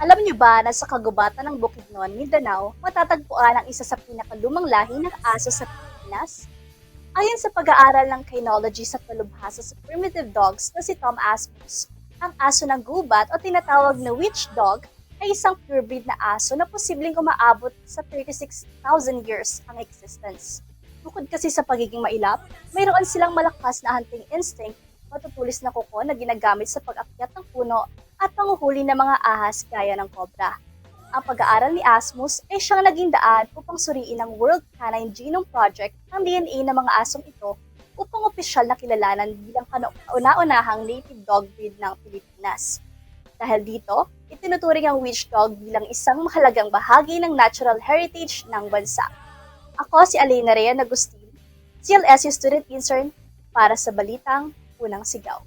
Alam niyo ba na sa kagubatan ng Bukidnon, Mindanao, matatagpuan ang isa sa pinakalumang lahi ng aso sa Pilipinas? Ayon sa pag-aaral ng kynology sa palubhasa sa primitive dogs na si Tom Asmus, ang aso ng gubat o tinatawag na witch dog ay isang purebred na aso na posibleng umaabot sa 36,000 years ang existence. Bukod kasi sa pagiging mailap, mayroon silang malakas na hunting instinct, matutulis na kuko na ginagamit sa pag-akyat ng puno at panguhuli ng mga ahas gaya ng kobra. Ang pag-aaral ni Asmus ay siyang naging daan upang suriin ang World Canine Genome Project ang DNA ng mga asong ito upang opisyal na kilalanan bilang kauna-unahang native dog breed ng Pilipinas. Dahil dito, itinuturing ang witch dog bilang isang mahalagang bahagi ng natural heritage ng bansa. Ako si Alena Rhea Agustin, CLSU Student Intern para sa Balitang Unang Sigaw.